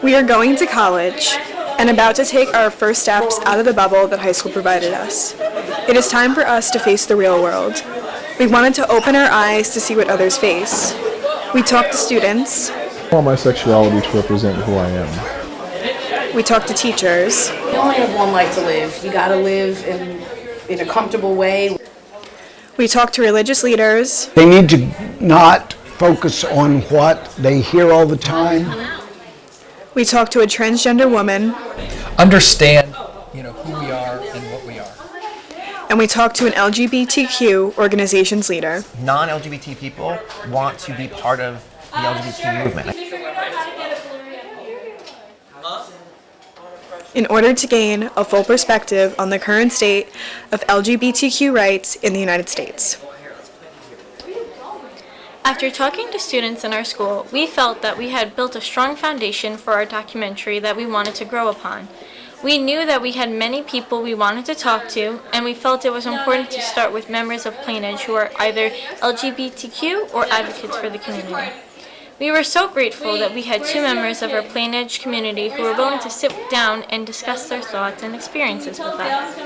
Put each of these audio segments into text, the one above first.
We are going to college and about to take our first steps out of the bubble that high school provided us. It is time for us to face the real world. We wanted to open our eyes to see what others face. We talked to students. I want my sexuality to represent who I am. We talked to teachers. You only have one life to live. You gotta live in a comfortable way. We talked to religious leaders. They need to not focus on what they hear all the time. We talked to a transgender woman. Understand, who we are and what we are. And we talked to an LGBTQ organization's leader. Non-LGBT people want to be part of the LGBT movement. In order to gain a full perspective on the current state of LGBTQ rights in the United States. After talking to students in our school, we felt that we had built a strong foundation for our documentary that we wanted to grow upon. We knew that we had many people we wanted to talk to, and we felt it was important to start with members of Plainedge who are either LGBTQ or advocates for the community. We were so grateful that we had 2 members of our Plainedge community who were willing to sit down and discuss their thoughts and experiences with us.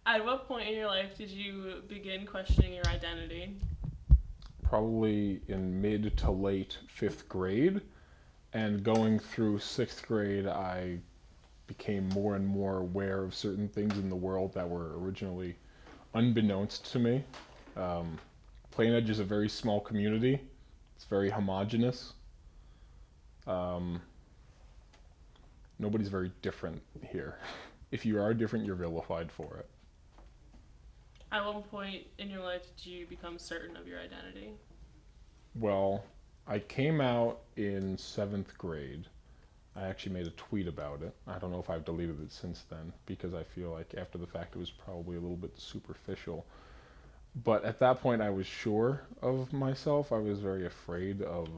At what point in your life did you begin questioning your identity? Probably in mid to late 5th grade, and going through 6th grade I became more and more aware of certain things in the world that were originally unbeknownst to me. Plainedge is a very small community. It's very homogenous. Nobody's very different here. If you are different, you're vilified for it. At what point in your life did you become certain of your identity? Well, I came out in 7th grade. I actually made a tweet about it. I don't know if I've deleted it since then, because I feel like after the fact it was probably a little bit superficial. But at that point I was sure of myself. I was very afraid of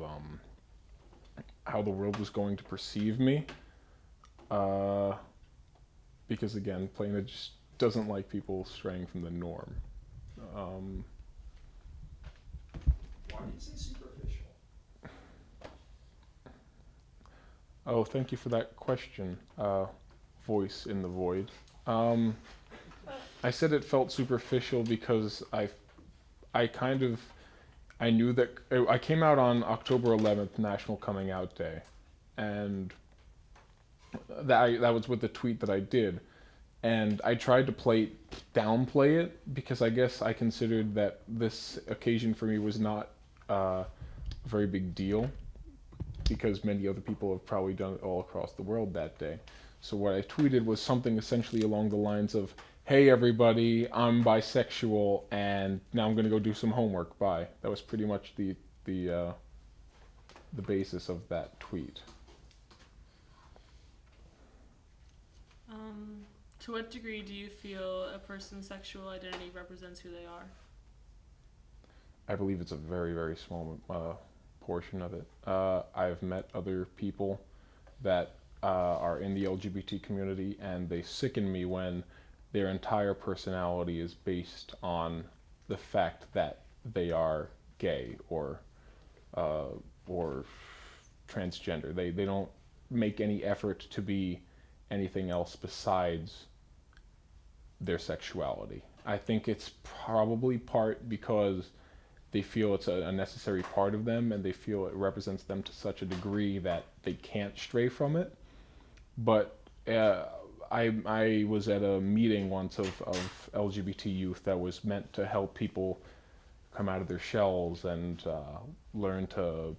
how the world was going to perceive me. Because again, Plainedge doesn't like people straying from the norm. Why do you say superficial? Oh, thank you for that question, voice in the void. I said it felt superficial because I knew that I came out on October 11th, National Coming Out Day, and that was with the tweet that I did. And I tried to downplay it, because I guess I considered that this occasion for me was not a very big deal, because many other people have probably done it all across the world that day. So what I tweeted was something essentially along the lines of, "Hey everybody, I'm bisexual, and now I'm gonna go do some homework, bye." That was pretty much the basis of that tweet. To what degree do you feel a person's sexual identity represents who they are? I believe it's a very, very small portion of it. I've met other people that are in the LGBT community, and they sicken me when their entire personality is based on the fact that they are gay or transgender. They don't make any effort to be anything else besides their sexuality. I think it's probably part because they feel it's a necessary part of them, and they feel it represents them to such a degree that they can't stray from it. But I was at a meeting once of LGBT youth that was meant to help people come out of their shells and learn to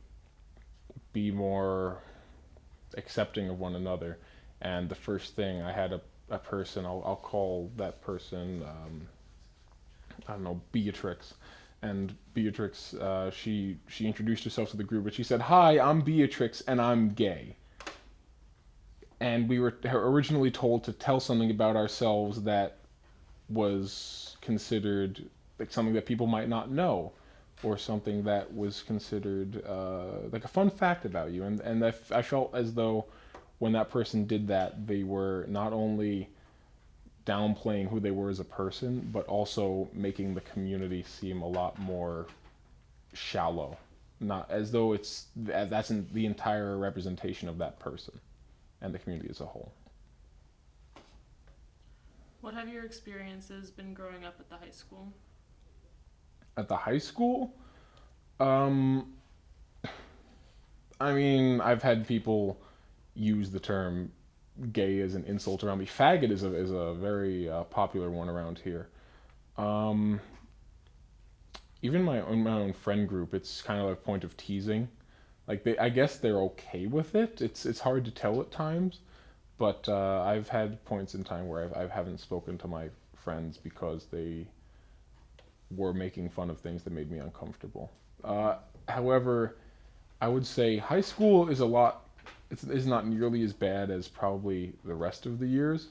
be more accepting of one another. And the first thing, I had a person, I'll call that person, I don't know, Beatrix. And Beatrix, she introduced herself to the group, but she said, "Hi, I'm Beatrix, and I'm gay." And we were originally told to tell something about ourselves that was considered like something that people might not know. or something that was considered like a fun fact about you. And I felt as though when that person did that, they were not only downplaying who they were as a person, but also making the community seem a lot more shallow, not as though that's the entire representation of that person and the community as a whole. What have your experiences been growing up at the high school? At the high school, I mean, I've had people use the term gay as an insult around me. Faggot is a very popular one around here. Even in my own friend group, it's kind of a point of teasing. Like I guess they're okay with it. It's hard to tell at times, but I've had points in time where I haven't spoken to my friends because they were making fun of things that made me uncomfortable. However, I would say high school is is not nearly as bad as probably the rest of the years.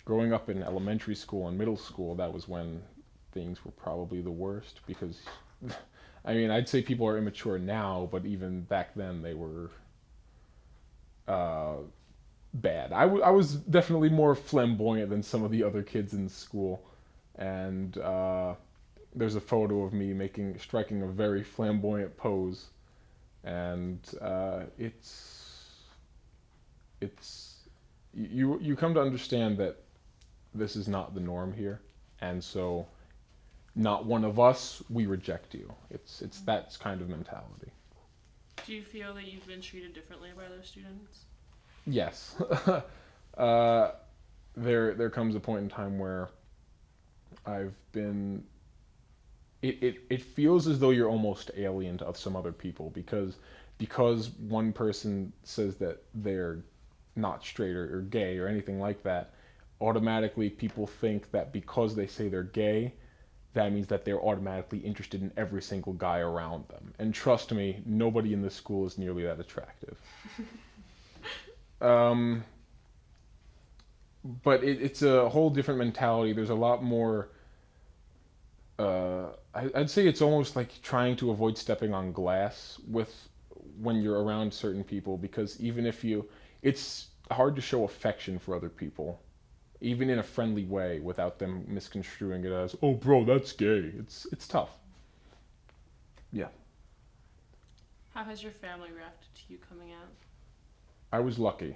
Growing up in elementary school and middle school, that was when things were probably the worst because, I mean, I'd say people are immature now, but even back then they were bad. I was definitely more flamboyant than some of the other kids in school, and there's a photo of me striking a very flamboyant pose, and you come to understand that this is not the norm here, and so not one of us, we reject you. It's that kind of mentality. Do you feel that you've been treated differently by other students? Yes. There comes a point in time where I've been it feels as though you're almost alien to some other people because one person says that they're not straight or gay or anything like that, automatically people think that because they say they're gay, that means that they're automatically interested in every single guy around them. And trust me, nobody in this school is nearly that attractive. But it's a whole different mentality. There's a lot more, I'd say it's almost like trying to avoid stepping on glass when you're around certain people, because it's hard to show affection for other people, even in a friendly way, without them misconstruing it as, oh bro, that's gay. It's tough. Yeah. How has your family reacted to you coming out? I was lucky.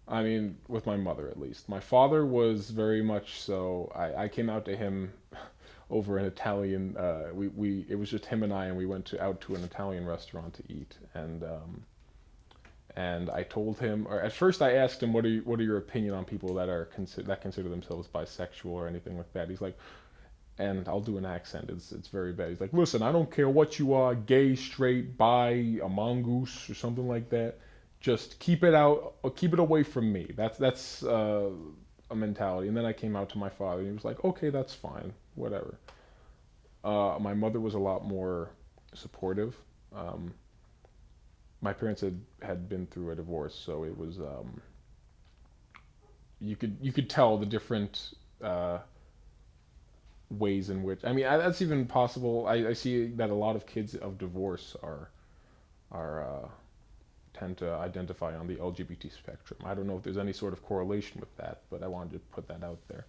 I mean, with my mother at least. My father was very much so. I came out to him over an Italian. It was just him and I, and we went out to an Italian restaurant to eat, and I told him, or at first I asked him, what are your opinion on people that consider themselves bisexual or anything like that? He's like, and I'll do an accent. It's very bad. He's like, listen, I don't care what you are, gay, straight, bi, a mongoose, or something like that. Just keep it out, or keep it away from me. That's a mentality. And then I came out to my father, and he was like, okay, that's fine, whatever. My mother was a lot more supportive. My parents had been through a divorce, so it was you could tell the different ways in which, I mean, that's even possible. I see that a lot of kids of divorce are tend to identify on the LGBT spectrum. I don't know if there's any sort of correlation with that, but I wanted to put that out there.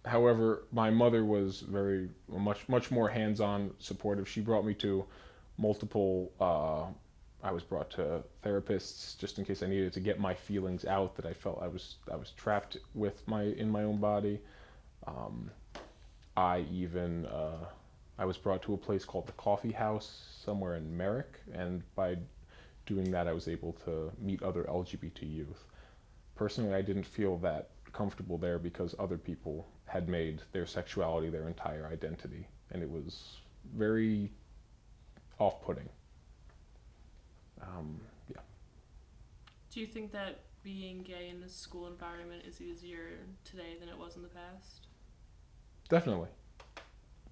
However, my mother was very much more hands-on supportive. She brought me to multiple. I was brought to therapists just in case I needed to get my feelings out that I felt I was trapped in my own body. I was brought to a place called the Coffee House somewhere in Merrick, and by doing that I was able to meet other LGBT youth. Personally, I didn't feel that comfortable there because other people had made their sexuality their entire identity, and it was very off-putting. Yeah. Do you think that being gay in a school environment is easier today than it was in the past? Definitely.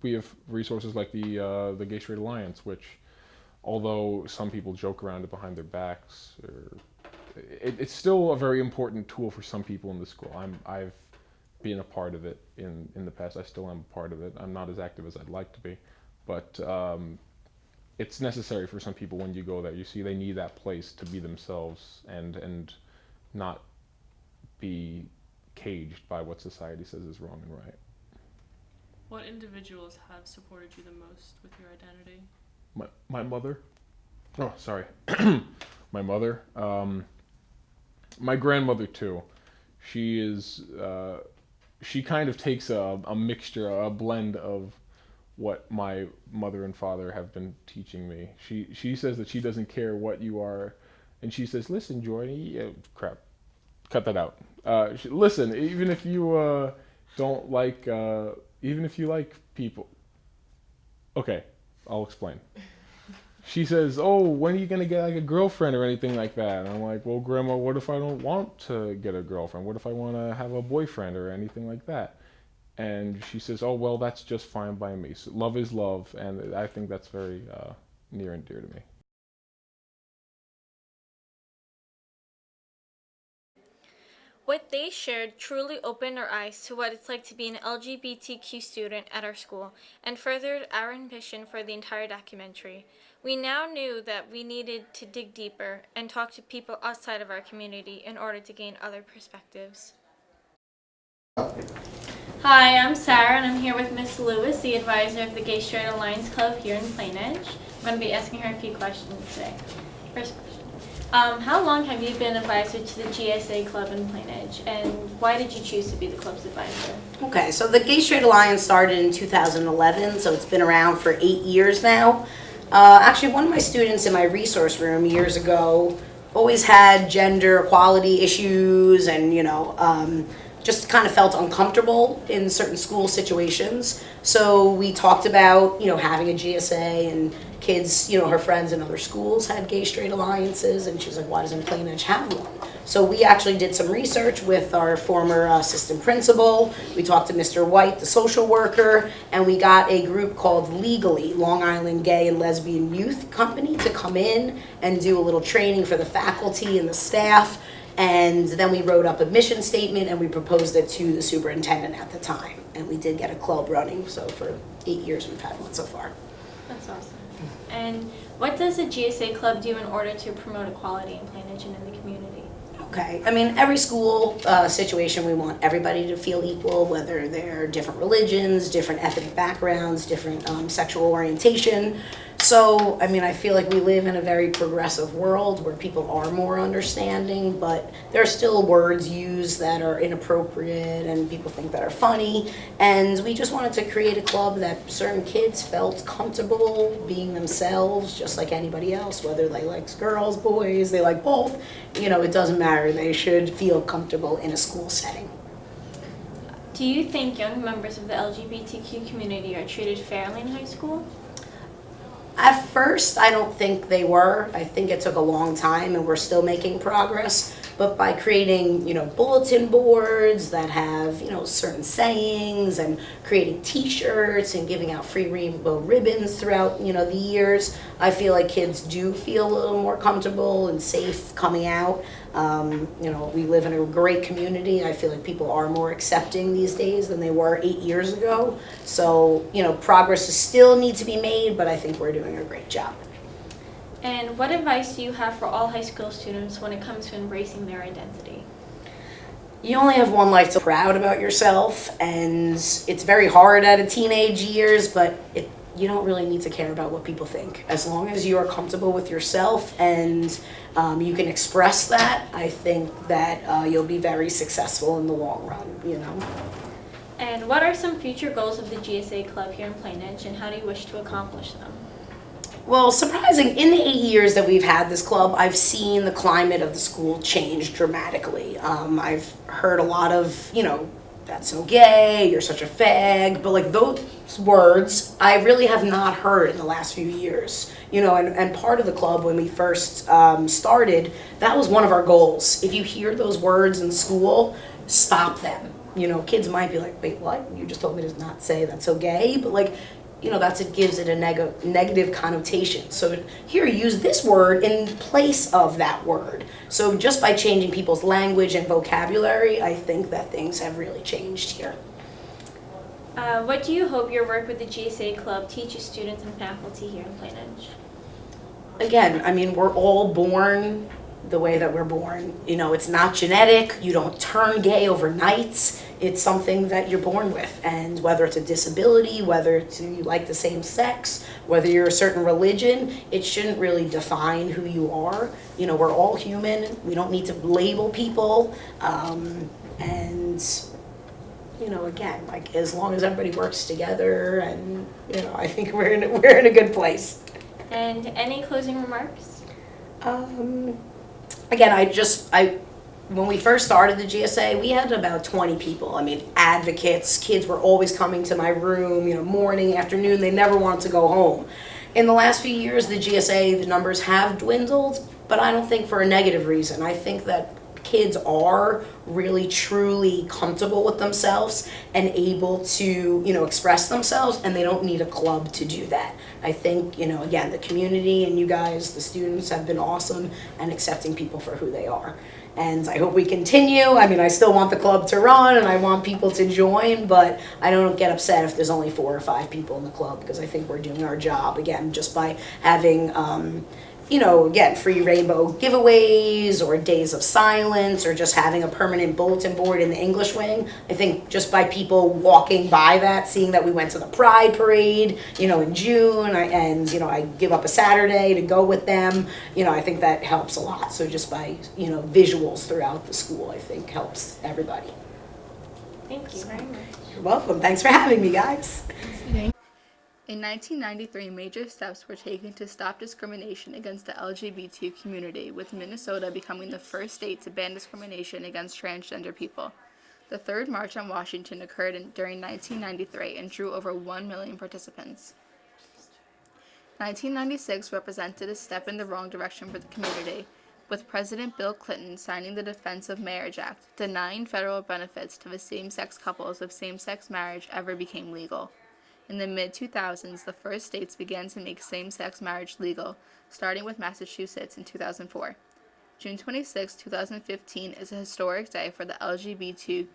We have resources like the Gay Straight Alliance, which, although some people joke around it behind their backs, it's still a very important tool for some people in the school. I've been a part of it in the past. I still am a part of it. I'm not as active as I'd like to be, but it's necessary for some people when you go there. You see, they need that place to be themselves and not be caged by what society says is wrong and right. What individuals have supported you the most with your identity? My mother. Oh, sorry. My mother. My grandmother too. She is. She kind of takes a mixture, a blend of what my mother and father have been teaching me. She says that she doesn't care what you are, and she says, "Listen, Jordy, crap, cut that out. Listen, even if you don't like, even if you like people." Okay, I'll explain. She says, "Oh, when are you gonna get like a girlfriend or anything like that?" And I'm like, "Well, Grandma, what if I don't want to get a girlfriend? What if I want to have a boyfriend or anything like that?" And she says, "Oh, well, that's just fine by me. So love is love," and I think that's very near and dear to me. What they shared truly opened our eyes to what it's like to be an LGBTQ student at our school and furthered our ambition for the entire documentary. We now knew that we needed to dig deeper and talk to people outside of our community in order to gain other perspectives. Hi, I'm Sarah, and I'm here with Miss Lewis, the advisor of the Gay Straight Alliance Club here in Plainedge. I'm going to be asking her a few questions today. First question. How long have you been advisor to the GSA Club in Plainedge, and why did you choose to be the club's advisor? Okay, so the Gay Straight Alliance started in 2011, so it's been around for 8 years now. Actually, one of my students in my resource room years ago always had gender equality issues and, just kind of felt uncomfortable in certain school situations. So we talked about, having a GSA, and kids, her friends in other schools had gay straight alliances, and she's like, why doesn't Plainedge have one? So we actually did some research with our former assistant principal. We talked to Mr. White, the social worker, and we got a group called Legally, Long Island Gay and Lesbian Youth Company, to come in and do a little training for the faculty and the staff. And then we wrote up a mission statement and we proposed it to the superintendent at the time. And we did get a club running, so for 8 years we've had one so far. That's awesome. And what does the GSA Club do in order to promote equality in Plainedge and in the community? Okay, I mean, every school situation, we want everybody to feel equal, whether they're different religions, different ethnic backgrounds, different sexual orientation. So, I mean, I feel like we live in a very progressive world where people are more understanding, but there are still words used that are inappropriate and people think that are funny. And we just wanted to create a club that certain kids felt comfortable being themselves, just like anybody else, whether they like girls, boys, they like both. It doesn't matter. They should feel comfortable in a school setting. Do you think young members of the LGBTQ community are treated fairly in high school? At first, I don't think they were. I think it took a long time and we're still making progress. But by creating, bulletin boards that have, certain sayings, and creating t-shirts and giving out free rainbow ribbons throughout, the years, I feel like kids do feel a little more comfortable and safe coming out. We live in a great community. I feel like people are more accepting these days than they were 8 years ago. So, progress still needs to be made, but I think we're doing a great job. And what advice do you have for all high school students when it comes to embracing their identity? You only have one life to be proud about yourself, and it's very hard at a teenage years, but you don't really need to care about what people think. As long as you are comfortable with yourself and you can express that, I think that you'll be very successful in the long run, And what are some future goals of the GSA Club here in Plainedge, and how do you wish to accomplish them? Well, surprising, in the 8 years that we've had this club, I've seen the climate of the school change dramatically. I've heard a lot of, that's so gay, you're such a fag, but those words I really have not heard in the last few years. And part of the club, when we first started, that was one of our goals. If you hear those words in school, stop them. Kids might be like, wait, what? You just told me to not say that's so gay, but it gives it a negative connotation. So here, use this word in place of that word. So just by changing people's language and vocabulary, I think that things have really changed here. What do you hope your work with the GSA Club teaches students and faculty here in Plainedge? Again, I mean, we're all born the way that we're born. It's not genetic. You don't turn gay overnight. It's something that you're born with. And whether it's a disability, whether you like the same sex, whether you're a certain religion, it shouldn't really define who you are. We're all human. We don't need to label people. Again, like, as long as everybody works together, and I think we're in a good place. And any closing remarks? Again, when we first started the GSA, we had about 20 people. I mean, advocates, kids were always coming to my room, morning, afternoon, they never wanted to go home. In the last few years, the GSA, the numbers have dwindled, but I don't think for a negative reason. I think that kids are really truly comfortable with themselves and able to express themselves, and they don't need a club to do that. I think again, the community and you guys, the students, have been awesome and accepting people for who they are, and I hope we continue. I mean, I still want the club to run and I want people to join, but I don't get upset if there's only 4 or 5 people in the club, because I think we're doing our job, again, just by having again, free rainbow giveaways or days of silence, or just having a permanent bulletin board in the English wing. I think just by people walking by that, seeing that we went to the Pride Parade, in June, I give up a Saturday to go with them, I think that helps a lot. So just by, visuals throughout the school, I think helps everybody. Thank you very much. You're welcome. Thanks for having me, guys. In 1993, major steps were taken to stop discrimination against the LGBT community, with Minnesota becoming the first state to ban discrimination against transgender people. The Third March on Washington occurred during 1993 and drew over 1 million participants. 1996 represented a step in the wrong direction for the community, with President Bill Clinton signing the Defense of Marriage Act, denying federal benefits to the same-sex couples if same-sex marriage ever became legal. In the mid-2000s, the first states began to make same-sex marriage legal, starting with Massachusetts in 2004. June 26, 2015 is a historic day for the LGBTQ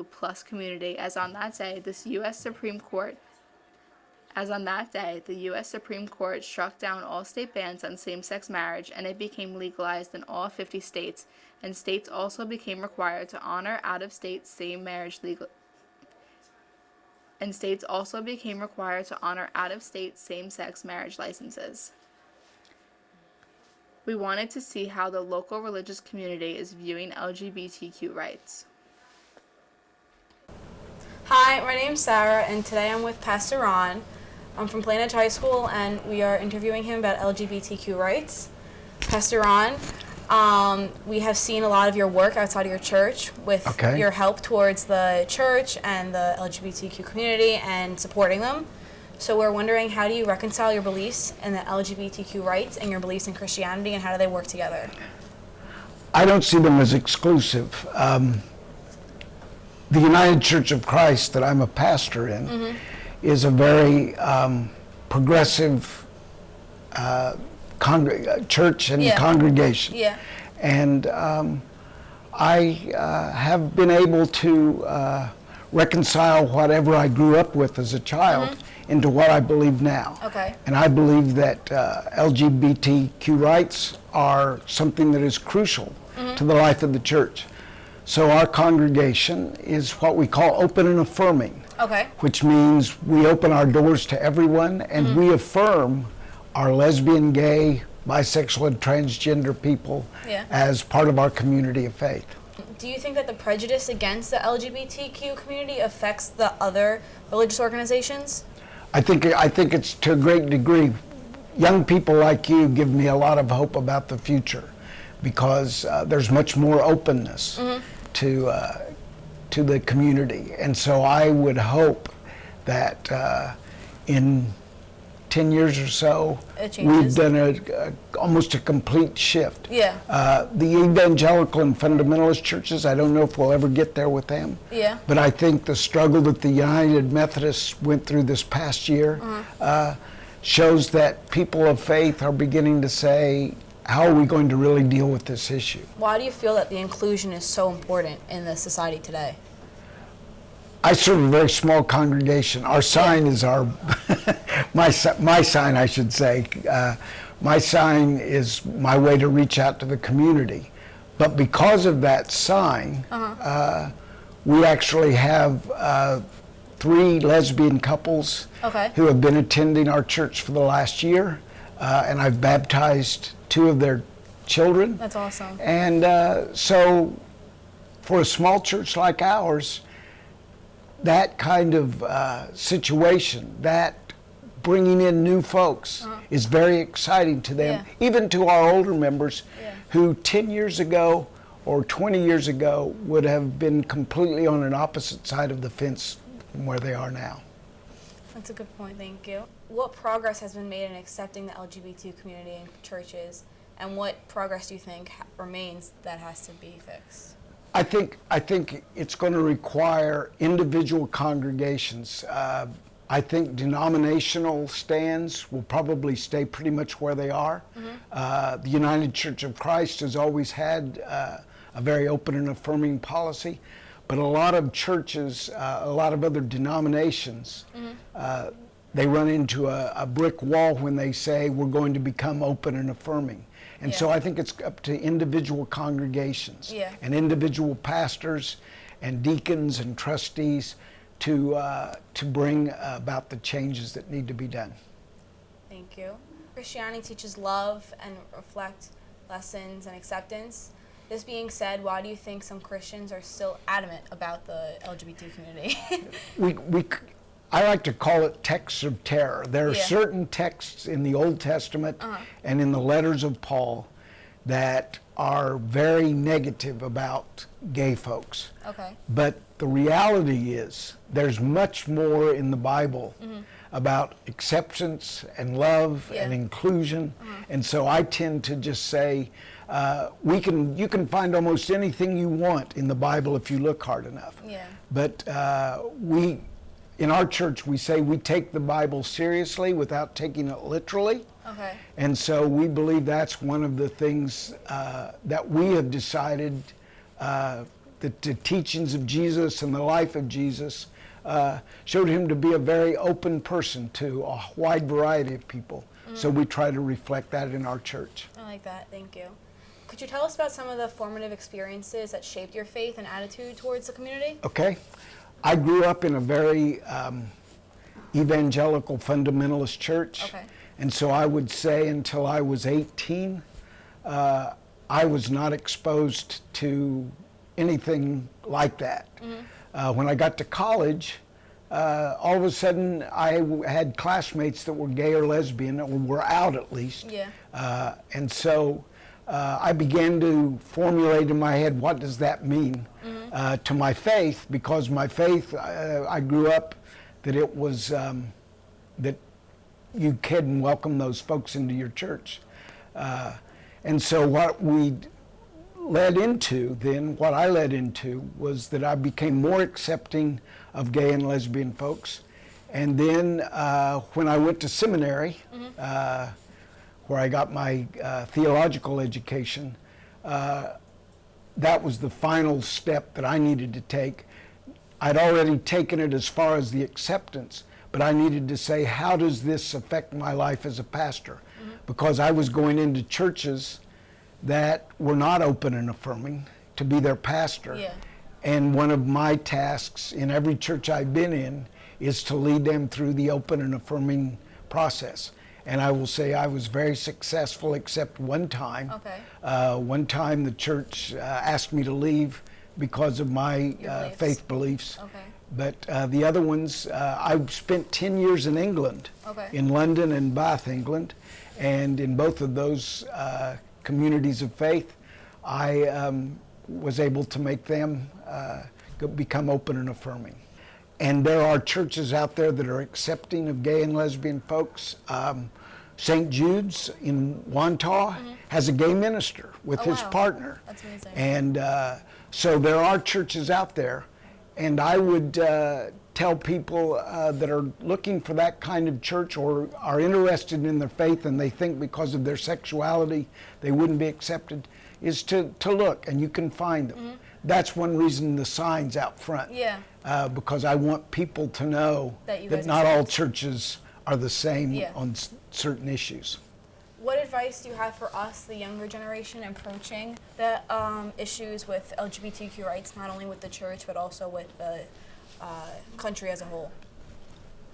plus community, as on that day, the U.S. Supreme Court struck down all state bans on same-sex marriage, and it became legalized in all 50 states, and states also became required to honor out-of-state same-sex marriage licenses. We wanted to see how the local religious community is viewing LGBTQ rights. Hi, my name's Sarah, and today I'm with Pastor Ron. I'm from Plainedge High School, and we are interviewing him about LGBTQ rights. Pastor Ron, we have seen a lot of your work outside of your church with your help towards the church and the LGBTQ community and supporting them. So we're wondering, how do you reconcile your beliefs in the LGBTQ rights and your beliefs in Christianity, and how do they work together? I don't see them as exclusive. The United Church of Christ that I'm a pastor in is a very progressive church and congregation. Yeah. And I have been able to reconcile whatever I grew up with as a child into what I believe now. Okay. And I believe that LGBTQ rights are something that is crucial to the life of the church. So our congregation is what we call open and affirming. Okay. Which means we open our doors to everyone, and we affirm our lesbian, gay, bisexual, and transgender people as part of our community of faith. Do you think that the prejudice against the LGBTQ community affects the other religious organizations? I think it's to a great degree. Young people like you give me a lot of hope about the future, because there's much more openness to the community. And so I would hope that in 10 years or so, It changes. we've done almost a complete shift. Yeah. The evangelical and fundamentalist churches, I don't know if we'll ever get there with them. Yeah. But I think the struggle that the United Methodists went through this past year shows that people of faith are beginning to say, how are we going to really deal with this issue? Why do you feel that the inclusion is so important in the society today? I serve a very small congregation. Our sign is our, my sign, I should say. My sign is my way to reach out to the community. But because of that sign, we actually have 3 lesbian couples who have been attending our church for the last year, and I've baptized 2 of their children. That's awesome. And so for a small church like ours, that kind of situation, that bringing in new folks is very exciting to them, even to our older members who 10 years ago or 20 years ago would have been completely on an opposite side of the fence from where they are now. That's a good point, thank you. What progress has been made in accepting the LGBT community in churches, and what progress do you think remains that has to be fixed? I think it's going to require individual congregations. I think denominational stands will probably stay pretty much where they are. The United Church of Christ has always had a very open and affirming policy, but a lot of churches, a lot of other denominations, they run into a brick wall when they say we're going to become open and affirming. And so I think it's up to individual congregations and individual pastors and deacons and trustees to bring about the changes that need to be done. Thank you. Christianity teaches love and reflect lessons and acceptance. This being said, why do you think some Christians are still adamant about the LGBT community? I like to call it texts of terror. There are certain texts in the Old Testament and in the letters of Paul that are very negative about gay folks. But the reality is there's much more in the Bible about acceptance and love and inclusion. And so I tend to just say, you can find almost anything you want in the Bible if you look hard enough. But in our church, we say we take the Bible seriously without taking it literally. And so we believe that's one of the things that we have decided, that the teachings of Jesus and the life of Jesus showed him to be a very open person to a wide variety of people. So we try to reflect that in our church. I like that, thank you. Could you tell us about some of the formative experiences that shaped your faith and attitude towards the community? Okay. I grew up in a very evangelical fundamentalist church. And so I would say until I was 18, I was not exposed to anything like that. When I got to college, all of a sudden I had classmates that were gay or lesbian, or were out at least. And so I began to formulate in my head, what does that mean to my faith? Because my faith, I grew up that it was, that you can welcome those folks into your church. And so what I led into was that I became more accepting of gay and lesbian folks. And then when I went to seminary, where I got my theological education, that was the final step that I needed to take. I'd already taken it as far as the acceptance, but I needed to say, how does this affect my life as a pastor? Because I was going into churches that were not open and affirming to be their pastor. And one of my tasks in every church I've been in is to lead them through the open and affirming process. And I will say I was very successful, except one time. One time the church asked me to leave because of my faith beliefs. But the other ones, I've spent 10 years in England, in London and Bath, England. And in both of those communities of faith, I was able to make them become open and affirming. and there are churches out there that are accepting of gay and lesbian folks. St. Jude's in Wantagh has a gay minister with his partner. That's amazing. And so there are churches out there. And I would tell people that are looking for that kind of church or are interested in their faith and they think because of their sexuality they wouldn't be accepted, is to look, and you can find them. That's one reason the sign's out front. Yeah. Because I want people to know that not all churches are the same on certain issues. What advice do you have for us, the younger generation, approaching the issues with LGBTQ rights, not only with the church, but also with the country as a whole?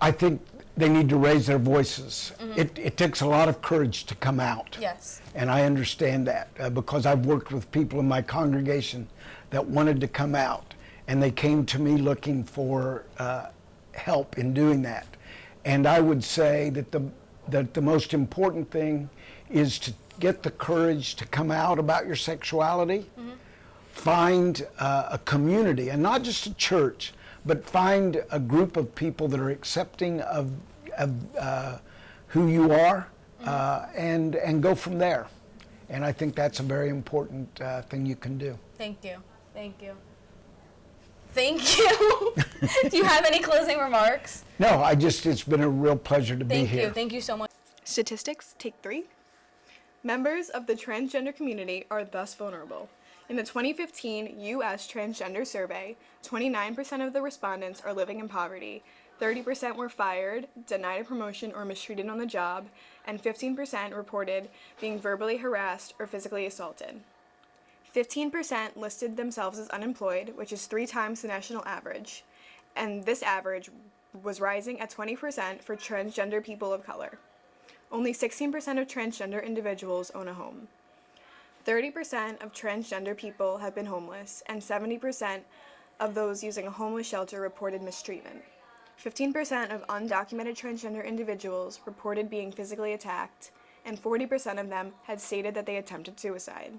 I think they need to raise their voices. It takes a lot of courage to come out. Yes. And I understand that because I've worked with people in my congregation that wanted to come out, and they came to me looking for help in doing that. And I would say that the most important thing is to get the courage to come out about your sexuality, find a community, and not just a church, but find a group of people that are accepting of who you are, and go from there. And I think that's a very important thing you can do. Thank you. Thank you. Thank you. Do you have any closing remarks? No, it's been a real pleasure to be here. Thank you so much. Statistics, take 3. Members of the transgender community are thus vulnerable. In the 2015 U.S. Transgender Survey, 29% of the respondents are living in poverty, 30% were fired, denied a promotion, or mistreated on the job, and 15% reported being verbally harassed or physically assaulted. 15% listed themselves as unemployed, which is 3 times the national average, and this average was rising at 20% for transgender people of color. Only 16% of transgender individuals own a home. 30% of transgender people have been homeless, and 70% of those using a homeless shelter reported mistreatment. 15% of undocumented transgender individuals reported being physically attacked, and 40% of them had stated that they attempted suicide.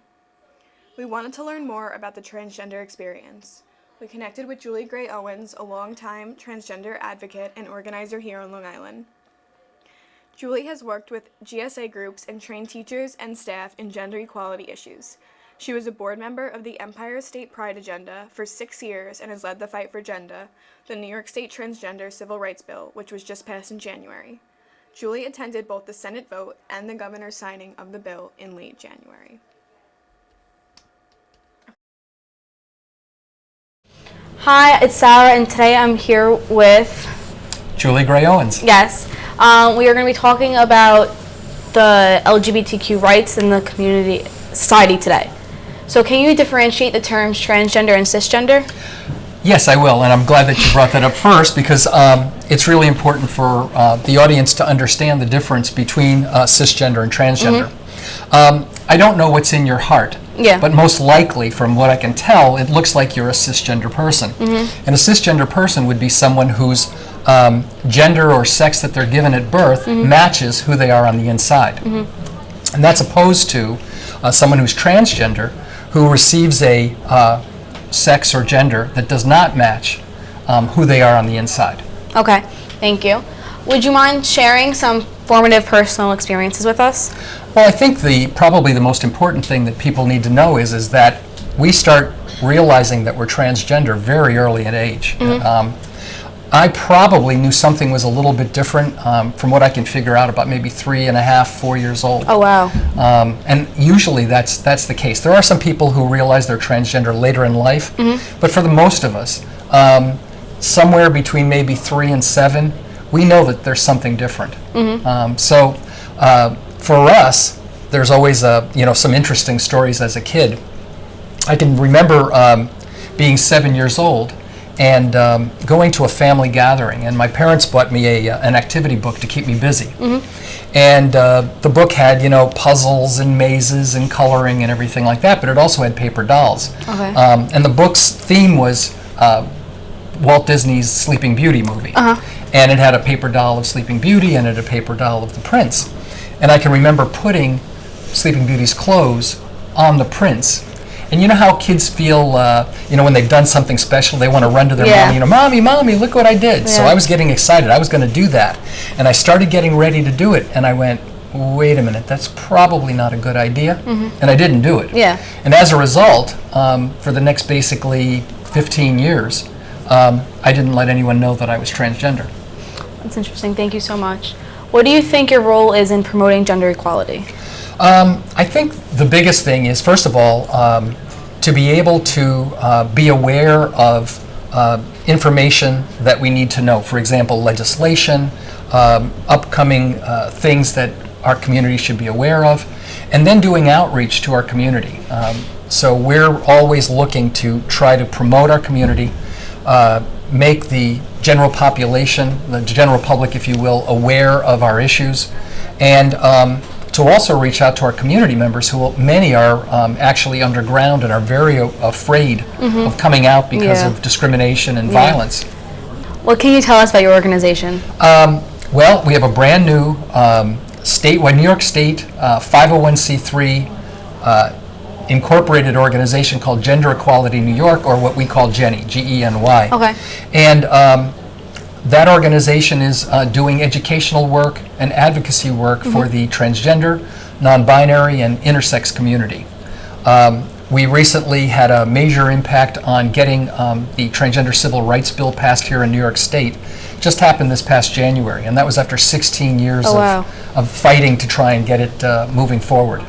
We wanted to learn more about the transgender experience. We connected with Julie Gray Owens, a longtime transgender advocate and organizer here on Long Island. Julie has worked with GSA groups and trained teachers and staff in gender equality issues. She was a board member of the Empire State Pride Agenda for 6 years and has led the Fight for Gender, the New York State Transgender Civil Rights Bill, which was just passed in January. Julie attended both the Senate vote and the governor's signing of the bill in late January. Hi, it's Sarah, and today I'm here with Julie Gray Owens. Yes. We are going to be talking about the LGBTQ rights in the society today. So can you differentiate the terms transgender and cisgender? Yes, I will, and I'm glad that you brought that up first because it's really important for the audience to understand the difference between cisgender and transgender. I don't know what's in your heart, but most likely, from what I can tell, it looks like you're a cisgender person. And a cisgender person would be someone whose gender or sex that they're given at birth matches who they are on the inside. And that's opposed to someone who's transgender who receives a sex or gender that does not match who they are on the inside. Okay, thank you. Would you mind sharing some formative personal experiences with us? Well, I think probably the most important thing that people need to know is that we start realizing that we're transgender very early in age. I probably knew something was a little bit different from what I can figure out about maybe 3.5, 4 years old. Oh, wow. And usually that's the case. There are some people who realize they're transgender later in life, but for the most of us, somewhere between maybe 3 and 7, we know that there's something different. So for us, there's always some interesting stories as a kid. I can remember being 7 years old and going to a family gathering, and my parents bought me an activity book to keep me busy. And the book had puzzles and mazes and coloring and everything like that, but it also had paper dolls. Okay. And the book's theme was Walt Disney's Sleeping Beauty movie. And it had a paper doll of Sleeping Beauty and it had a paper doll of the prince. And I can remember putting Sleeping Beauty's clothes on the prince And you know how kids feel, when they've done something special, they want to run to their Yeah. mommy, mommy, look what I did. So Yeah. I was getting excited. I was going to do that. And I started getting ready to do it. And I went, wait a minute, that's probably not a good idea. And I didn't do it. Yeah. And as a result, for the next basically 15 years, I didn't let anyone know that I was transgender. That's interesting. Thank you so much. What do you think your role is in promoting gender equality? I think the biggest thing is, first of all, to be able to be aware of information that we need to know. For example, legislation, upcoming things that our community should be aware of, and then doing outreach to our community. So we're always looking to try to promote our community, make the general population, the general public, if you will, aware of our issues, and to also reach out to our community members, who many are actually underground and are very afraid of coming out because Yeah. of discrimination and Yeah. violence. What can you tell us about your organization? Well, we have a brand new New York State 501c3 incorporated organization called Gender Equality New York, or what we call GENY, G-E-N-Y. Okay. And that organization is doing educational work and advocacy work for the transgender, non-binary, and intersex community. We recently had a major impact on getting the Transgender Civil Rights Bill passed here in New York State. Just happened this past January, and that was after 16 years of fighting to try and get it moving forward.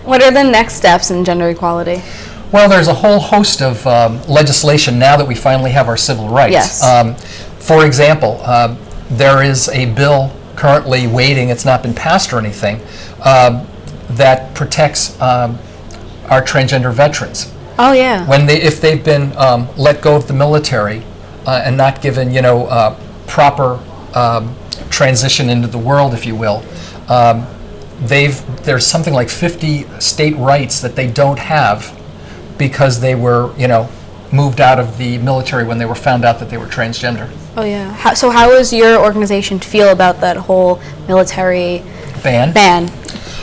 What are the next steps in gender equality? Well, there's a whole host of legislation now that we finally have our civil rights. Yes. For example, there is a bill currently waiting, it's not been passed or anything, that protects our transgender veterans. Oh, yeah. If they've been let go of the military and not given, proper transition into the world, if you will, there's something like 50 state rights that they don't have because they were, moved out of the military when they were found out that they were transgender. Oh, yeah. So how does your organization feel about that whole military ban?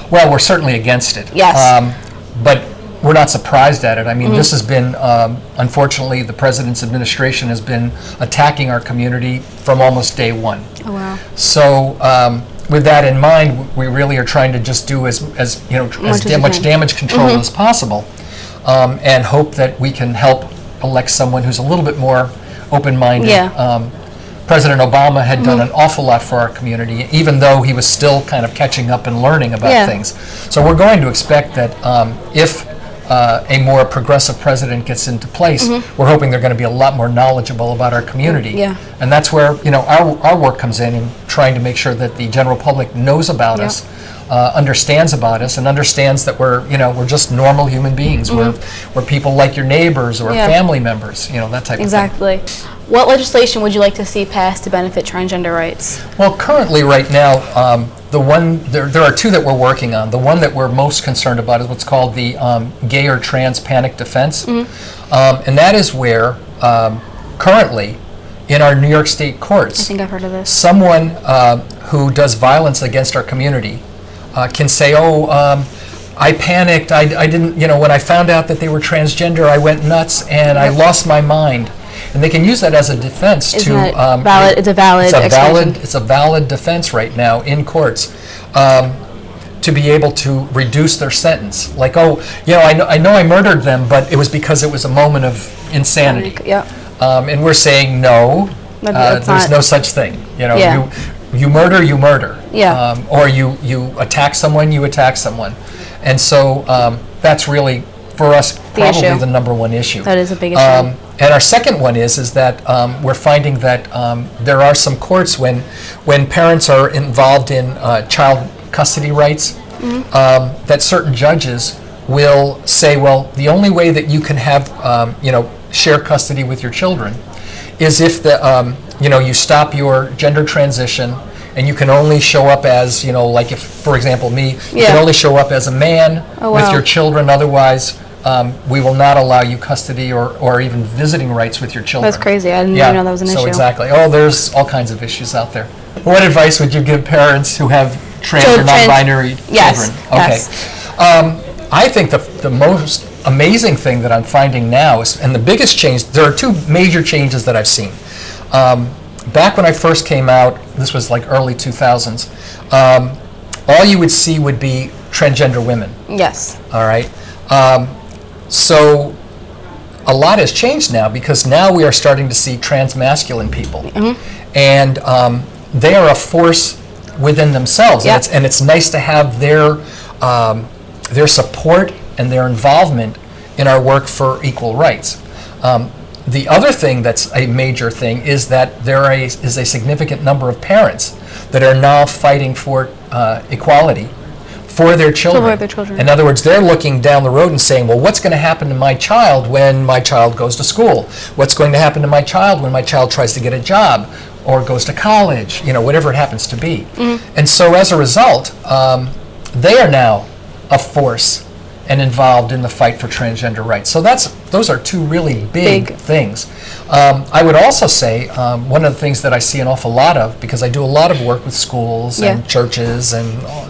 Well, we're certainly against it. Yes. But we're not surprised at it. I mean, this has been, unfortunately, the president's administration has been attacking our community from almost day one. Oh, wow. So with that in mind, we really are trying to just do as much damage control as possible, and hope that we can help elect someone who's a little bit more open-minded. Yeah. President Obama had done an awful lot for our community, even though he was still kind of catching up and learning about things. So we're going to expect that if a more progressive president gets into place, we're hoping they're going to be a lot more knowledgeable about our community. Yeah. And that's where our work comes in trying to make sure that the general public knows about us, understands about us, and understands that we're just normal human beings. We're people like your neighbors or family members, that type of thing. Exactly. What legislation would you like to see passed to benefit transgender rights? Well, currently, right now, there are two that we're working on. The one that we're most concerned about is what's called the gay or trans panic defense. And that is where currently in our New York State courts, I think I've heard of this. Someone who does violence against our community can say, I panicked, I didn't, when I found out that they were transgender, I went nuts and I lost my mind. And they can use that as a defense Isn't to that valid? It's a valid explanation. It's a valid defense right now in courts to be able to reduce their sentence. Like, I know I murdered them, but it was because it was a moment of insanity. Yeah. And we're saying no. There's no such thing. You murder, you murder. Yeah. Or you attack someone, you attack someone. And so that's really, for us, probably the number one issue. That is a big issue. And our second one is that we're finding that there are some courts when parents are involved in child custody rights, that certain judges will say, well, the only way that you can have share custody with your children is if you stop your gender transition and you can only show up as, like if, for example, me, you can only show up as a man with your children, otherwise we will not allow you custody or even visiting rights with your children. That's crazy. I didn't even know that was an issue. So exactly. There's all kinds of issues out there. What advice would you give parents who have trans or non-binary children? Yes. Okay. I think the most amazing thing that I'm finding now is, and the biggest change, there are two major changes that I've seen. Back when I first came out, this was like early 2000s, all you would see would be transgender women. Yes. All right. So a lot has changed now, because now we are starting to see transmasculine people, and they are a force within themselves, Yep. and it's nice to have their support and their involvement in our work for equal rights. The other thing that's a major thing is that there is a significant number of parents that are now fighting for equality for their children. For their children. In other words, they're looking down the road and saying, well, what's going to happen to my child when my child goes to school? What's going to happen to my child when my child tries to get a job or goes to college, whatever it happens to be. And so as a result, they are now a force and involved in the fight for transgender rights. So those are two really big things. I would also say one of the things that I see an awful lot of, because I do a lot of work with schools and churches and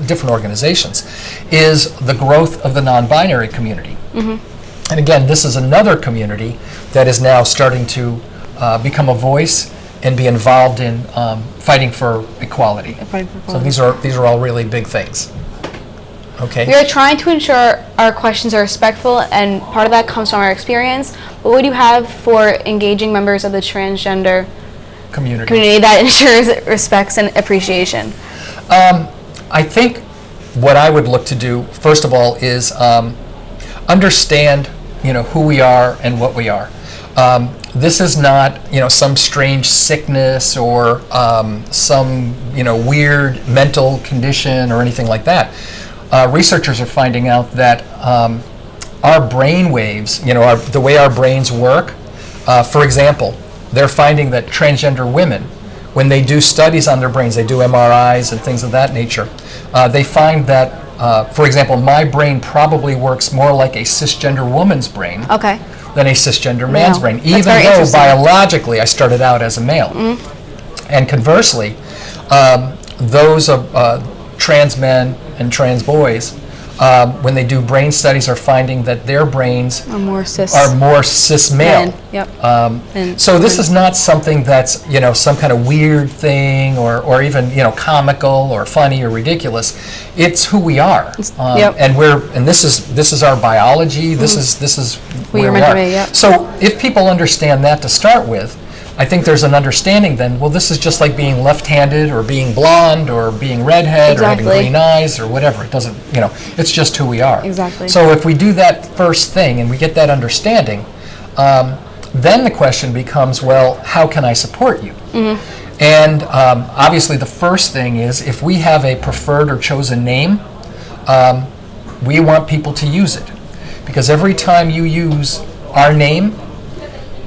different organizations, is the growth of the non-binary community. And again, this is another community that is now starting to become a voice and be involved in fighting for equality. So these are all really big things. Okay. We are trying to ensure our questions are respectful, and part of that comes from our experience. What would you have for engaging members of the transgender community that ensures respect and appreciation? I think what I would look to do, first of all, is understand, who we are and what we are. This is not, some strange sickness or some, weird mental condition or anything like that. Researchers are finding out that our brain waves, the way our brains work, for example, they're finding that transgender women, when they do studies on their brains, they do MRIs and things of that nature, they find that, for example, my brain probably works more like a cisgender woman's brain than a cisgender man's brain, even though biologically I started out as a male. And conversely, those trans men and trans boys, when they do brain studies, are finding that their brains are more cis male. So this is not something that's some kind of weird thing or even comical or funny or ridiculous. It's who we are, and this is our biology. This is where we are. So if people understand that to start with, I think there's an understanding then, well, this is just like being left-handed or being blonde or being redhead or having green eyes or whatever. It doesn't, it's just who we are. So if we do that first thing and we get that understanding, then the question becomes, well, how can I support you? And obviously the first thing is, if we have a preferred or chosen name, we want people to use it. Because every time you use our name,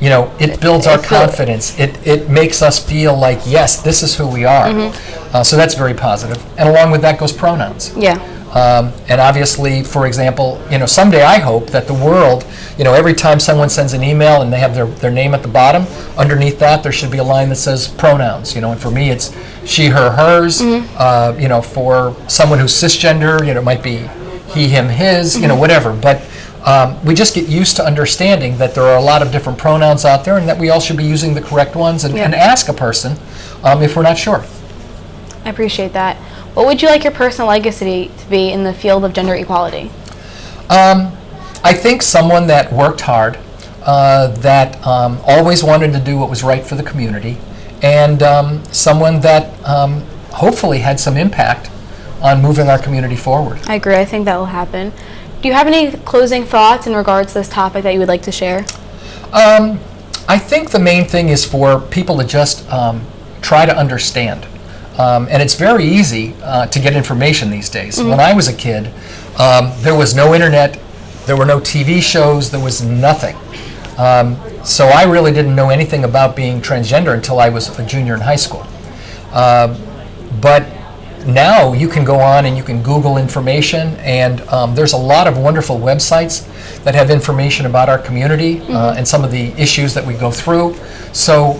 it builds our confidence. It makes us feel like, yes, this is who we are. So that's very positive. And along with that goes pronouns. And obviously, for example, someday I hope that the world, every time someone sends an email and they have their name at the bottom, underneath that there should be a line that says pronouns. And for me it's she, her, hers. For someone who's cisgender, it might be he, him, his. Whatever. But we just get used to understanding that there are a lot of different pronouns out there and that we all should be using the correct ones and ask a person if we're not sure. I appreciate that. What would you like your personal legacy to be in the field of gender equality? I think someone that worked hard, that always wanted to do what was right for the community, and someone that hopefully had some impact on moving our community forward. I agree. I think that will happen. Do you have any closing thoughts in regards to this topic that you would like to share? I think the main thing is for people to just try to understand. And it's very easy to get information these days. When I was a kid, there was no internet, there were no TV shows, there was nothing. So I really didn't know anything about being transgender until I was a junior in high school. But now you can go on and you can Google information, and there's a lot of wonderful websites that have information about our community and some of the issues that we go through. So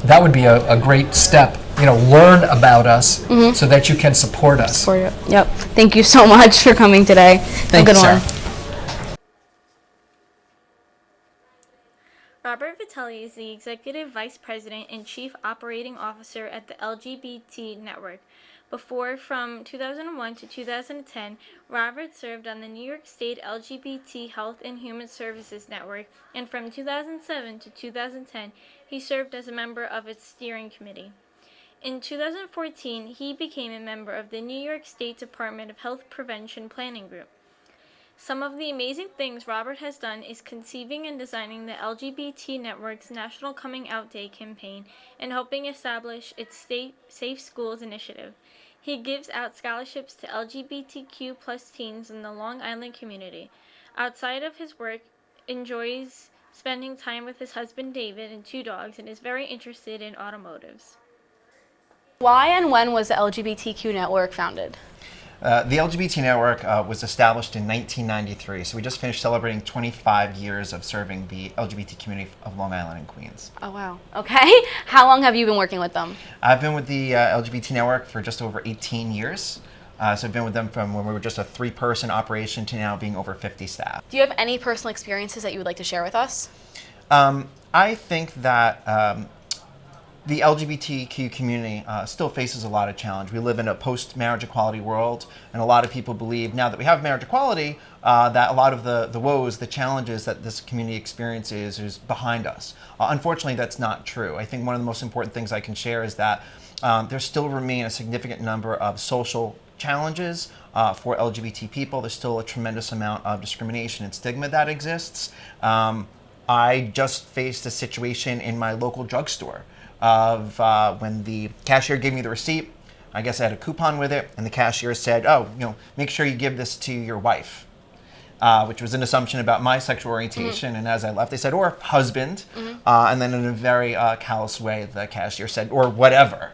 that would be a great step. Learn about us so that you can support us. Yep. Thank you so much for coming today. Thank you, Sarah. Vitelli is the Executive Vice President and Chief Operating Officer at the LGBT Network. Before, from 2001 to 2010, Robert served on the New York State LGBT Health and Human Services Network, and from 2007 to 2010, he served as a member of its steering committee. In 2014, he became a member of the New York State Department of Health Prevention Planning Group. Some of the amazing things Robert has done is conceiving and designing the LGBT Network's National Coming Out Day campaign and helping establish its State Safe Schools initiative. He gives out scholarships to LGBTQ plus teens in the Long Island community. Outside of his work, enjoys spending time with his husband David and 2 dogs, and is very interested in automotives. Why and when was the LGBTQ network founded? The LGBT network was established in 1993, so we just finished celebrating 25 years of serving the LGBT community of Long Island and Queens. Oh, wow. Okay. How long have you been working with them? I've been with the LGBT network for just over 18 years. So I've been with them from when we were just a 3-person operation to now being over 50 staff. Do you have any personal experiences that you would like to share with us? I think that the LGBTQ community still faces a lot of challenge. We live in a post-marriage equality world, and a lot of people believe now that we have marriage equality that a lot of the woes, the challenges that this community experiences is behind us. Unfortunately, that's not true. I think one of the most important things I can share is that there still remain a significant number of social challenges for LGBT people. There's still a tremendous amount of discrimination and stigma that exists. I just faced a situation in my local drugstore of when the cashier gave me the receipt. I guess I had a coupon with it, and the cashier said, "Oh, make sure you give this to your wife," which was an assumption about my sexual orientation. And as I left, they said, "Or husband," and then in a very callous way, the cashier said, "Or whatever."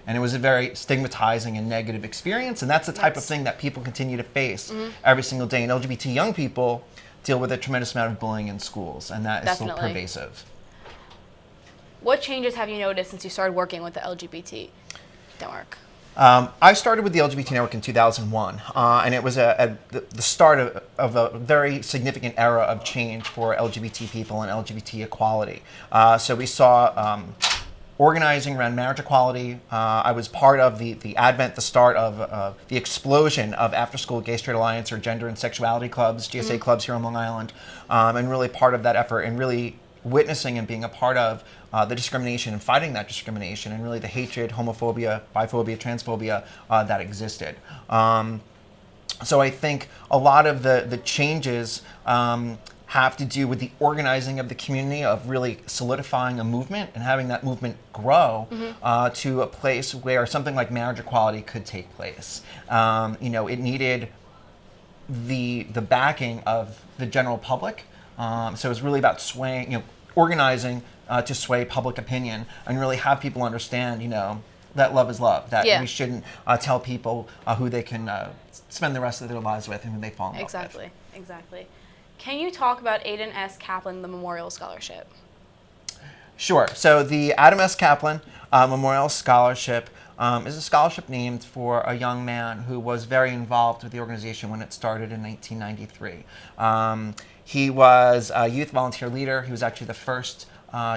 And it was a very stigmatizing and negative experience, and that's the type of thing that people continue to face every single day. And LGBT young people deal with a tremendous amount of bullying in schools, and that is still pervasive. What changes have you noticed since you started working with the LGBT network? I started with the LGBT network in 2001, and it was the start of a very significant era of change for LGBT people and LGBT equality. So we saw organizing around marriage equality. I was part of the advent, the start of the explosion of after-school gay straight alliance or gender and sexuality clubs, GSA clubs here on Long Island, and really part of that effort and really witnessing and being a part of the discrimination and fighting that discrimination and really the hatred, homophobia, biphobia, transphobia that existed. So I think a lot of the changes have to do with the organizing of the community, of really solidifying a movement and having that movement grow to a place where something like marriage equality could take place. It needed the backing of the general public. So it was really about swaying, organizing to sway public opinion and really have people understand, that love is love, that we shouldn't tell people who they can spend the rest of their lives with and who they fall in love with. Exactly. Can you talk about Aiden S. Kaplan, the Memorial Scholarship? Sure. So the Adam S. Kaplan Memorial Scholarship is a scholarship named for a young man who was very involved with the organization when it started in 1993. He was a youth volunteer leader. He was actually the first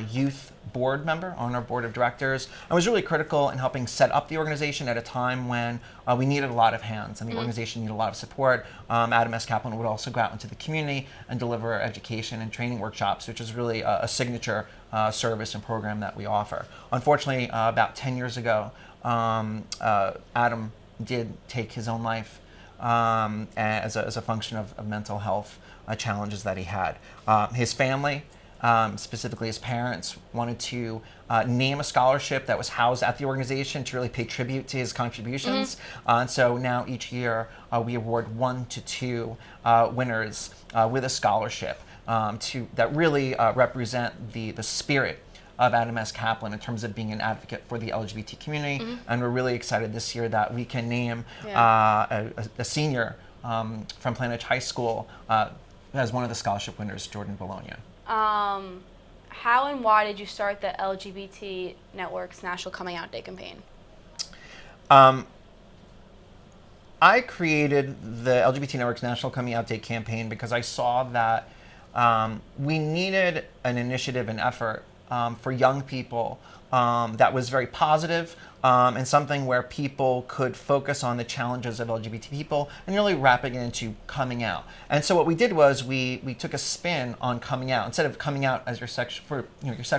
youth board member on our board of directors, and was really critical in helping set up the organization at a time when we needed a lot of hands and the organization needed a lot of support. Adam S. Kaplan would also go out into the community and deliver education and training workshops, which is really a signature service and program that we offer. Unfortunately, about 10 years ago, Adam did take his own life as a function of mental health challenges that he had. His family, specifically his parents, wanted to name a scholarship that was housed at the organization to really pay tribute to his contributions. And so now each year we award 1 to 2 winners with a scholarship that really represent the spirit of Adam S. Kaplan in terms of being an advocate for the LGBT community. And we're really excited this year that we can name a senior from Plainedge High School as one of the scholarship winners, Jordan Bologna. How and why did you start the LGBT Network's National Coming Out Day campaign? I created the LGBT Network's National Coming Out Day campaign because I saw that we needed an initiative and effort for young people that was very positive, and something where people could focus on the challenges of LGBT people and really wrapping it into coming out. And so what we did was we took a spin on coming out. Instead of coming out as your sexual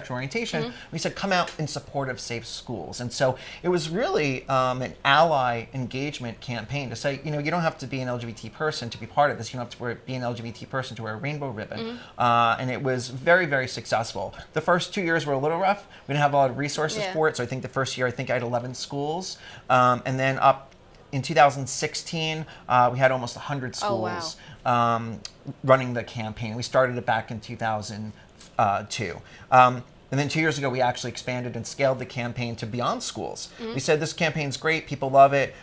orientation, we said come out in support of safe schools. And so it was really an ally engagement campaign to say, you don't have to be an LGBT person to be part of this. You don't have to be an LGBT person to wear a rainbow ribbon. And it was very, very successful. The first 2 years were a little rough. We didn't have a lot of resources for it. So I think the first year, I had 11 schools. And then up in 2016, we had almost 100 schools running the campaign. We started it back in 2002. And then 2 years ago, we actually expanded and scaled the campaign to beyond schools. We said, this campaign's great, people love it.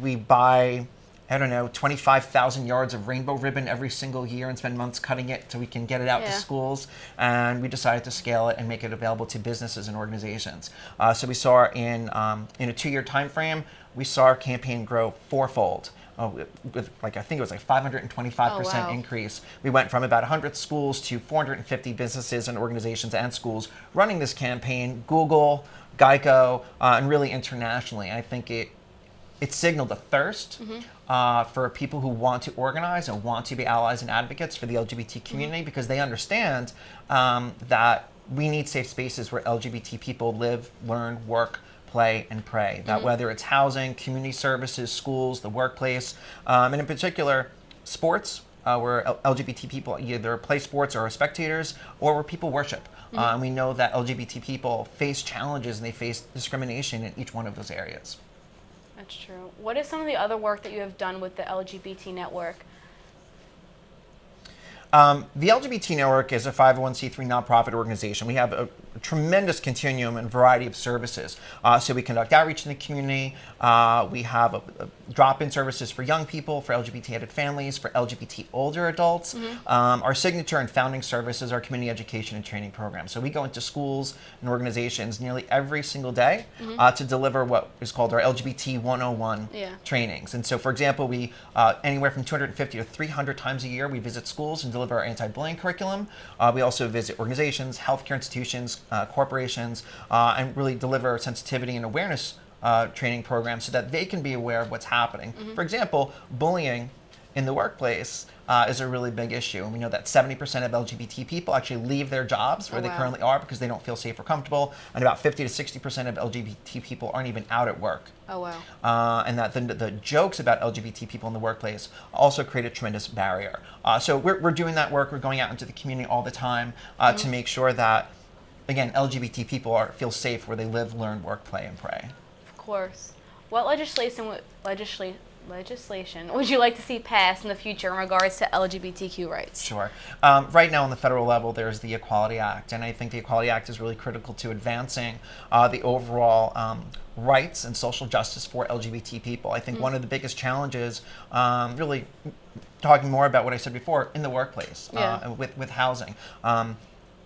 We buy, 25,000 yards of rainbow ribbon every single year and spend months cutting it so we can get it out to schools. And we decided to scale it and make it available to businesses and organizations. So we saw in a 2-year time frame, we saw our campaign grow fourfold. With I think it was 525% increase. We went from about 100 schools to 450 businesses and organizations and schools running this campaign, Google, Geico, and really internationally. And I think it signaled a thirst for people who want to organize and want to be allies and advocates for the LGBT community, because they understand that we need safe spaces where LGBT people live, learn, work, play, and pray. That whether it's housing, community services, schools, the workplace, and in particular, sports, where LGBT people either play sports or are spectators, or where people worship. And we know that LGBT people face challenges and they face discrimination in each one of those areas. That's true. What is some of the other work that you have done with the LGBT network? The LGBT Network is a 501c3 nonprofit organization. We have a tremendous continuum and variety of services. So we conduct outreach in the community. We have drop-in services for young people, for LGBT-headed families, for LGBT older adults. Our signature and founding service is our community education and training program. So we go into schools and organizations nearly every single day to deliver what is called our LGBT 101 trainings. And so, for example, we anywhere from 250 to 300 times a year, we visit schools and deliver our anti-bullying curriculum. We also visit organizations, healthcare institutions, corporations, and really deliver sensitivity and awareness training programs so that they can be aware of what's happening. For example, bullying in the workplace is a really big issue. And we know that 70% of LGBT people actually leave their jobs where they currently are because they don't feel safe or comfortable. And about 50 to 60% of LGBT people aren't even out at work. Oh, wow. And that the jokes about LGBT people in the workplace also create a tremendous barrier. So we're doing that work. We're going out into the community all the time to make sure that, again, LGBT people feel safe where they live, learn, work, play, and pray. Of course. What legislation would you like to see passed in the future in regards to LGBTQ rights? Sure. Right now on the federal level, there's the Equality Act, and I think the Equality Act is really critical to advancing the overall rights and social justice for LGBT people. I think one of the biggest challenges, really talking more about what I said before, in the workplace, with housing.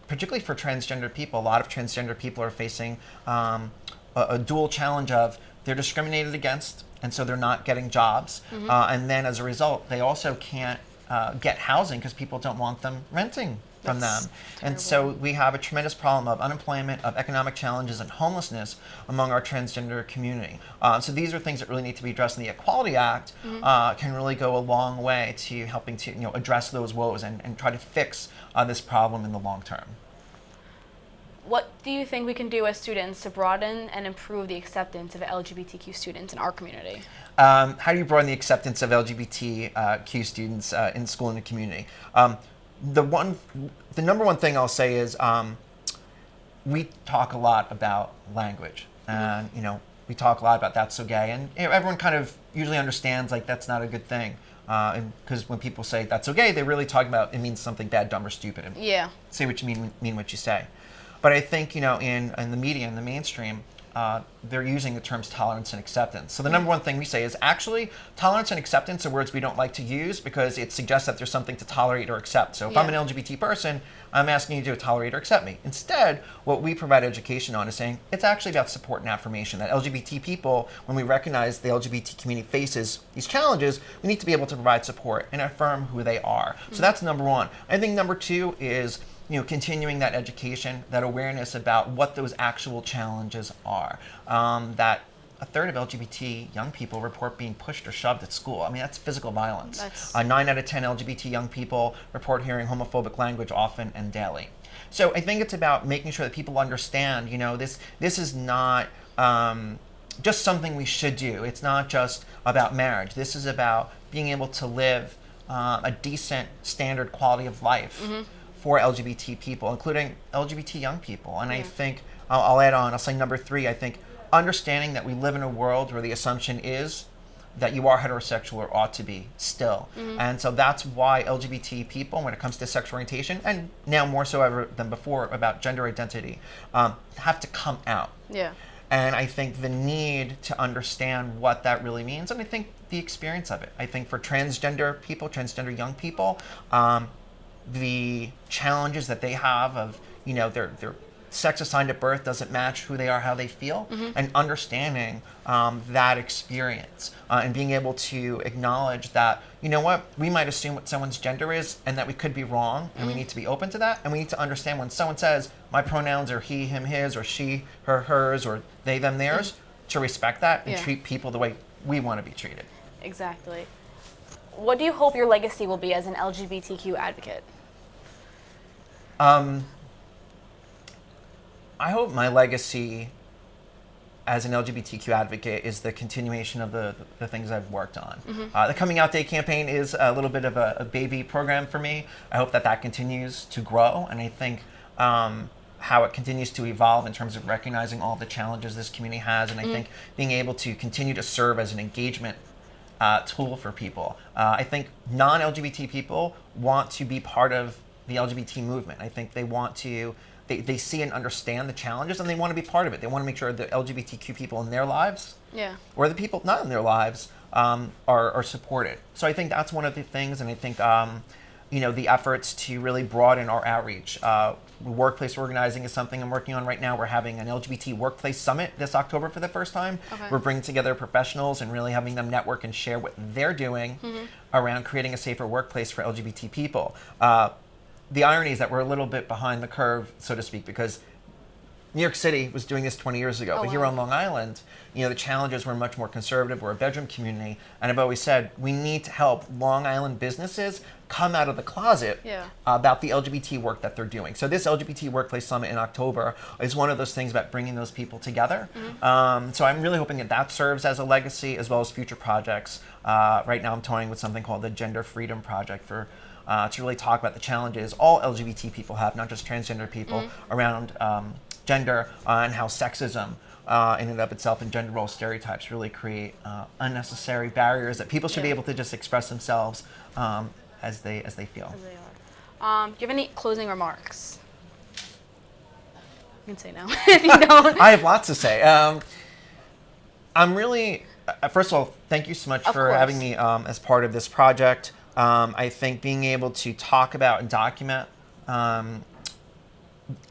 Particularly for transgender people, a lot of transgender people are facing a dual challenge of they're discriminated against, and so they're not getting jobs. And then as a result, they also can't get housing because people don't want them renting from them. And so we have a tremendous problem of unemployment, of economic challenges, and homelessness among our transgender community. So these are things that really need to be addressed, and the Equality Act can really go a long way to helping to address those woes and try to fix this problem in the long term. What do you think we can do as students to broaden and improve the acceptance of LGBTQ students in our community? How do you broaden the acceptance of LGBTQ students in school and the community? The number one thing I'll say is we talk a lot about language, and we talk a lot about that's so gay, and everyone kind of usually understands like that's not a good thing. Because when people say that's so gay, they really talk about it means something bad, dumb, or stupid. And say what you mean what you say. But I think in the media, in the mainstream, they're using the terms tolerance and acceptance. So the number one thing we say is actually tolerance and acceptance are words we don't like to use because it suggests that there's something to tolerate or accept. So if I'm an LGBT person, I'm asking you to tolerate or accept me. Instead, what we provide education on is saying it's actually about support and affirmation, that LGBT people, when we recognize the LGBT community faces these challenges, we need to be able to provide support and affirm who they are. So that's number one. I think number two is continuing that education, that awareness about what those actual challenges are. That a third of LGBT young people report being pushed or shoved at school. I mean, that's physical violence. 9 out of 10 LGBT young people report hearing homophobic language often and daily. So I think it's about making sure that people understand, this is not just something we should do. It's not just about marriage. This is about being able to live a decent standard quality of life for LGBT people, including LGBT young people. And I think, I'll add on, I'll say number three, I think understanding that we live in a world where the assumption is that you are heterosexual or ought to be still. And so that's why LGBT people, when it comes to sexual orientation, and now more so ever than before about gender identity, have to come out. Yeah. And I think the need to understand what that really means, and I think the experience of it. I think for transgender people, transgender young people, the challenges that they have of, their sex assigned at birth doesn't match who they are, how they feel, and understanding that experience and being able to acknowledge that, we might assume what someone's gender is and that we could be wrong, and we need to be open to that, and we need to understand when someone says, my pronouns are he, him, his, or she, her, hers, or they, them, theirs, to respect that and treat people the way we want to be treated. Exactly. What do you hope your legacy will be as an LGBTQ advocate? I hope my legacy as an LGBTQ advocate is the continuation of the things I've worked on. The Coming Out Day campaign is a little bit of a baby program for me. I hope that continues to grow, and I think how it continues to evolve in terms of recognizing all the challenges this community has, and I think being able to continue to serve as an engagement tool for people. I think non-LGBT people want to be part of the LGBT movement. I think they want to, they see and understand the challenges, and they want to be part of it. They want to make sure the LGBTQ people in their lives, or the people not in their lives, are supported. So I think that's one of the things, and I think the efforts to really broaden our outreach. Workplace organizing is something I'm working on right now. We're having an LGBT workplace summit this October for the first time. We're bringing together professionals and really having them network and share what they're doing around creating a safer workplace for LGBT people. The irony is that we're a little bit behind the curve, so to speak, because New York City was doing this 20 years ago, but here on Long Island, the challenges were much more conservative. We're a bedroom community, and I've always said we need to help Long Island businesses come out of the closet about the LGBT work that they're doing. So this LGBT Workplace Summit in October is one of those things about bringing those people together. So I'm really hoping that serves as a legacy as well as future projects. Right now I'm toying with something called the Gender Freedom Project to really talk about the challenges all LGBT people have, not just transgender people, around gender and how sexism in and of itself and gender role stereotypes really create unnecessary barriers that people should be able to just express themselves as they feel. As they are. Do you have any closing remarks? You can say no if you don't. I have lots to say. I'm really, first of all, thank you so much for having me as part of this project. I think being able to talk about and document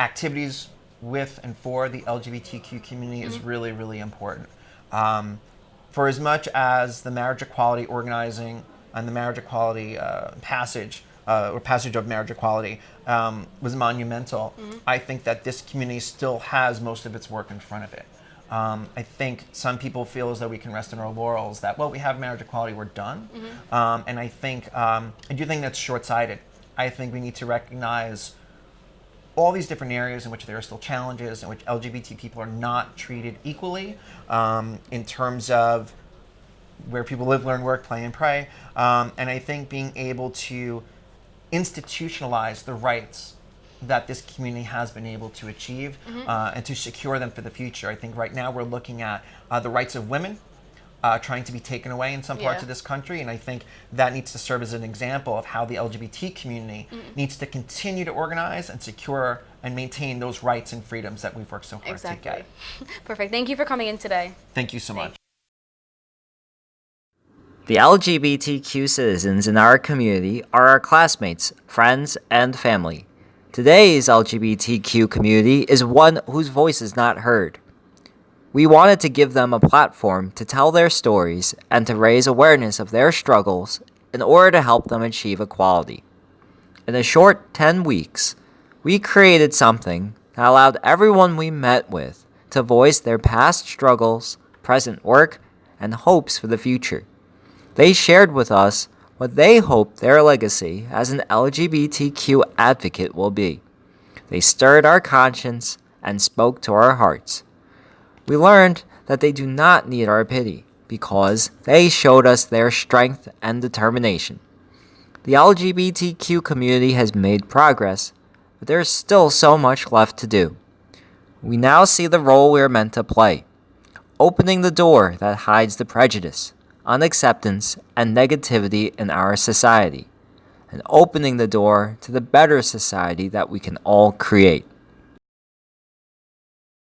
activities with and for the LGBTQ community is really, really important. For as much as the marriage equality organizing and the marriage equality passage of marriage equality was monumental, I think that this community still has most of its work in front of it. I think some people feel as though we can rest on our laurels that, we have marriage equality, we're done. And I think, I do think that's short-sighted. I think we need to recognize all these different areas in which there are still challenges, in which LGBT people are not treated equally, in terms of where people live, learn, work, play, and pray. And I think being able to institutionalize the rights that this community has been able to achieve and to secure them for the future. I think right now we're looking at the rights of women, trying to be taken away in some parts of this country, and I think that needs to serve as an example of how the LGBT community needs to continue to organize and secure and maintain those rights and freedoms that we've worked so hard to get. Perfect. Thank you for coming in today. Thank you so much. The LGBTQ citizens in our community are our classmates, friends, and family. Today's LGBTQ community is one whose voice is not heard. We wanted to give them a platform to tell their stories and to raise awareness of their struggles in order to help them achieve equality. In a short 10 weeks, we created something that allowed everyone we met with to voice their past struggles, present work, and hopes for the future. They shared with us what they hope their legacy as an LGBTQ advocate will be. They stirred our conscience and spoke to our hearts. We learned that they do not need our pity because they showed us their strength and determination. The LGBTQ community has made progress, but there is still so much left to do. We now see the role we are meant to play, opening the door that hides the prejudice, unacceptance, and negativity in our society, and opening the door to the better society that we can all create.